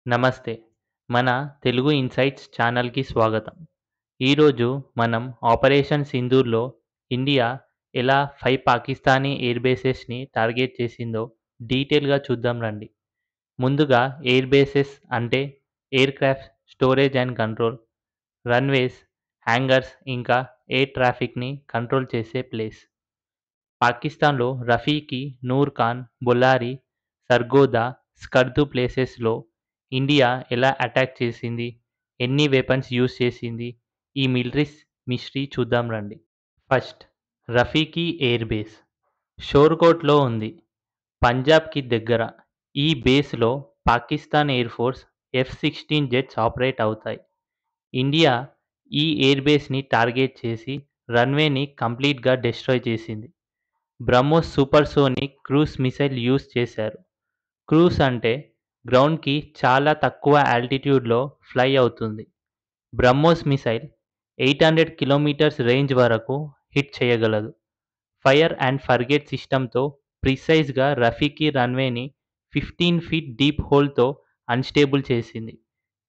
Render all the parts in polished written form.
నమస్తే. మన తెలుగు ఇన్సైట్స్ ఛానల్‌కి స్వాగతం. ఈరోజు మనం ఆపరేషన్ సింధూర్‌లో ఇండియా ఎలా 5 పాకిస్తానీ ఎయిర్ బేసెస్‌ని టార్గెట్ చేసిందో డీటెయిల్‌గా చూద్దాం రండి. ముందుగా ఎయిర్ బేసెస్ అంటే aircraft storage and control, runways, hangers ఇంకా ఎయిర్ ట్రాఫిక్‌ని కంట్రోల్ చేసే ప్లేస్. పాకిస్తాన్‌లో రఫీకి, నూర్ ఖాన్, బొల్లారి, సర్గోదా, స్కర్దు ప్లేసెస్‌లో ఇండియా ఎలా అటాక్ చేసింది, ఎన్ని వెపన్స్ యూజ్ చేసింది, ఈ మిస్టరీ చూద్దాం రండి. ఫస్ట్ రఫీకి ఎయిర్ బేస్ షోర్కోట్లో ఉంది, పంజాబ్‌కి దగ్గర. ఈ బేస్‌లో Pakistan air force F-16 jets operate అవుతాయి. ఇండియా ఈ ఎయిర్ బేస్‌ని టార్గెట్ చేసి రన్వేని కంప్లీట్‌గా డెస్ట్రాయ్ చేసింది. BrahMos supersonic cruise missile use చేశారు. క్రూజ్ అంటే గ్రౌండ్‌కి చాలా తక్కువ ఆల్టిట్యూడ్‌లో ఫ్లై అవుతుంది. బ్రహ్మోస్ మిసైల్ 800 కిలోమీటర్స్ రేంజ్ వరకు హిట్ చేయగలదు. ఫైర్ అండ్ ఫర్గెట్ సిస్టమ్‌తో ప్రిసైజ్‌గా రఫీకి రన్వేని 15 ఫీట్ డీప్ హోల్‌తో అన్‌స్టేబుల్ చేసింది.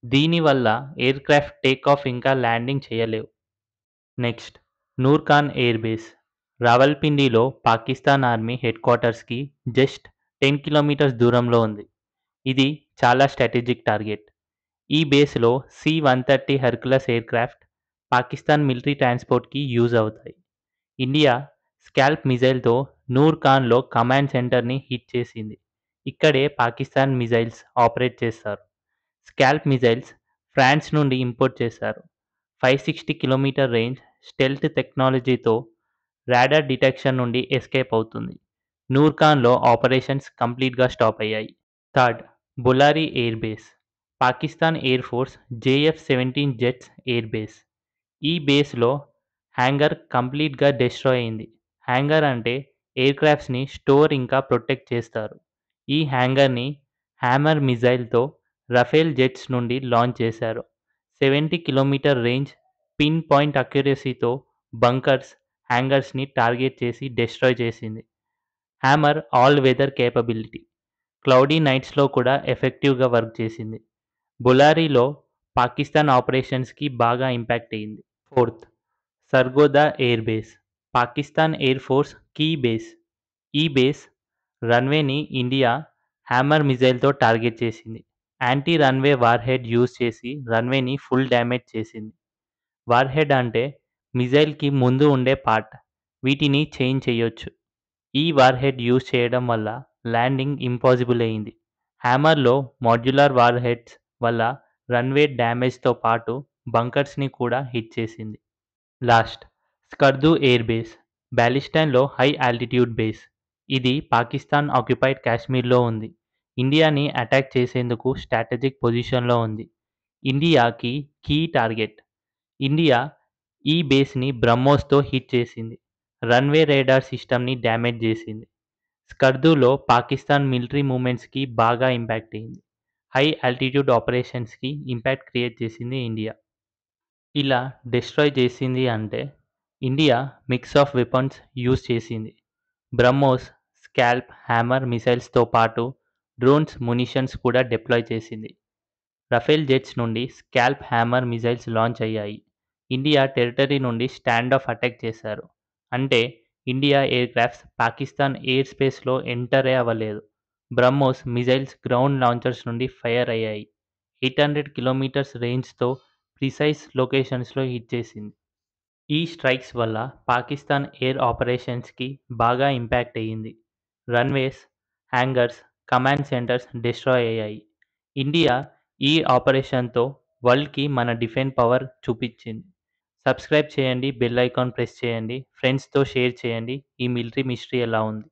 దీనివల్ల ఎయిర్‌క్రాఫ్ట్ టేకాఫ్ ఇంకా ల్యాండింగ్ చేయలేవు. Next Noor Khan air base రావల్పిండిలో పాకిస్తాన్ ఆర్మీ హెడ్‌క్వార్టర్స్‌కి జస్ట్ 10 కిలోమీటర్స్ దూరంలో ఉంది. ఇది చాలా స్ట్రాటజిక్ టార్గెట్. ఈ బేస్‌లో C Hercules aircraft Pakistan military ట్రాన్స్‌పోర్ట్‌కి యూజ్ అవుతాయి. ఇండియా స్కాల్ప్ మిజైల్‌తో నూర్ ఖాన్‌లో కమాండ్ సెంటర్‌ని హిట్ చేసింది. ఇక్కడే పాకిస్తాన్ మిజైల్స్ ఆపరేట్ చేస్తారు. స్కాల్ప్ మిజైల్స్ ఫ్రాన్స్ నుండి ఇంపోర్ట్ చేశారు. 560 కిలోమీటర్ రేంజ్, స్టెల్త్ టెక్నాలజీతో రాడార్ డిటెక్షన్ నుండి ఎస్కేప్ అవుతుంది. నూర్ ఖాన్‌లో ఆపరేషన్స్ కంప్లీట్‌గా స్టాప్ అయ్యాయి. Third Bholari air base Pakistan air force JF-17 jets air base. ఈ బేస్‌లో హ్యాంగర్ కంప్లీట్‌గా డెస్ట్రాయ్ అయింది. హ్యాంగర్ అంటే ఎయిర్‌క్రాఫ్ట్స్‌ని స్టోర్ ఇంకా ప్రొటెక్ట్ చేస్తారు. ఈ హ్యాంగర్‌ని హ్యామర్ మిజైల్‌తో రఫేల్ జెట్స్ నుండి లాంచ్ చేశారు. 70 కిలోమీటర్ రేంజ్, పిన్ పాయింట్ అక్యురసీతో బంకర్స్, హ్యాంగర్స్‌ని టార్గెట్ చేసి డెస్ట్రాయ్ చేసింది. Hammer all weather capability cloudy నైట్స్‌లో కూడా ఎఫెక్టివ్‌గా వర్క్ చేసింది. బొలారిలో పాకిస్తాన్ ఆపరేషన్స్‌కి బాగా ఇంపాక్ట్ అయింది. Fourth Sargodha air base Pakistan air force key base. ఈ బేస్ రన్వేని ఇండియా హ్యామర్ మిజైల్‌తో టార్గెట్ చేసింది. యాంటీ రన్వే వార్‌హెడ్ యూజ్ చేసి రన్వేని ఫుల్ డ్యామేజ్ చేసింది. వార్‌హెడ్ అంటే మిజైల్‌కి ముందు ఉండే పార్ట్. వీటిని చేంజ్ చేయొచ్చు. ఈ వార్‌హెడ్ యూజ్ చేయడం వల్ల ల్యాండింగ్ ఇంపాసిబుల్ అయింది. హ్యామర్‌లో మాడ్యులర్ వార్‌హెడ్స్ వల్ల రన్వే డ్యామేజ్‌తో పాటు బంకర్స్‌ని కూడా హిట్ చేసింది. లాస్ట్ స్కర్దు ఎయిర్ బేస్ బాలిస్టాన్‌లో హై ఆల్టిట్యూడ్ బేస్. ఇది పాకిస్తాన్ ఆక్యుపైడ్ కాశ్మీర్‌లో ఉంది. ఇండియాని అటాక్ చేసేందుకు స్ట్రాటజిక్ పొజిషన్‌లో ఉంది. ఇండియాకి కీ టార్గెట్. ఇండియా ఈ బేస్‌ని బ్రహ్మోస్‌తో హిట్ చేసింది. రన్వే రేడార్ సిస్టమ్‌ని డ్యామేజ్ చేసింది. స్కర్దులో పాకిస్తాన్ మిలిటరీ మూవ్‌మెంట్స్‌కి బాగా ఇంపాక్ట్ అయింది. హై ఆల్టిట్యూడ్ ఆపరేషన్స్‌కి ఇంపాక్ట్ క్రియేట్ చేసింది ఇండియా. ఇలా డెస్ట్రాయ్ చేసింది అంటే India mix of weapons use చేసింది. బ్రహ్మోస్, స్కాల్ప్, హ్యామర్ మిసైల్స్‌తో పాటు డ్రోన్స్, మునిషన్స్ కూడా డిప్లాయ్ చేసింది. రఫేల్ జెట్స్ నుండి స్కాల్ప్, హ్యామర్ మిసైల్స్ లాంచ్ అయ్యాయి. ఇండియా టెరిటరీ నుండి స్టాండ్ ఆఫ్ అటాక్ చేశారు. అంటే ఇండియా ఎయిర్‌క్రాఫ్ట్స్ పాకిస్తాన్ ఎయిర్ స్పేస్‌లో ఎంటరే అవ్వలేదు. బ్రహ్మోస్ మిసైల్స్ గ్రౌండ్ లాంచర్స్ నుండి ఫైర్ అయ్యాయి. 800 కిలోమీటర్స్ రేంజ్‌తో ప్రిసైజ్ లొకేషన్స్‌లో హిట్ చేసింది. ఈ స్ట్రైక్స్ వల్ల పాకిస్తాన్ ఎయిర్ ఆపరేషన్స్‌కి బాగా ఇంపాక్ట్ అయ్యింది. Runways, hangers, command centres destroy అయ్యాయి. ఇండియా ఈ ఆపరేషన్‌తో వరల్డ్‌కి మన డిఫెన్స్ పవర్ చూపించింది. సబ్స్క్రైబ్ చేయండి, బెల్ ఐకాన్ ప్రెస్ చేయండి, ఫ్రెండ్స్‌తో షేర్ చేయండి. ఈ మిలిటరీ మిస్టరీ ఎలా ఉంది.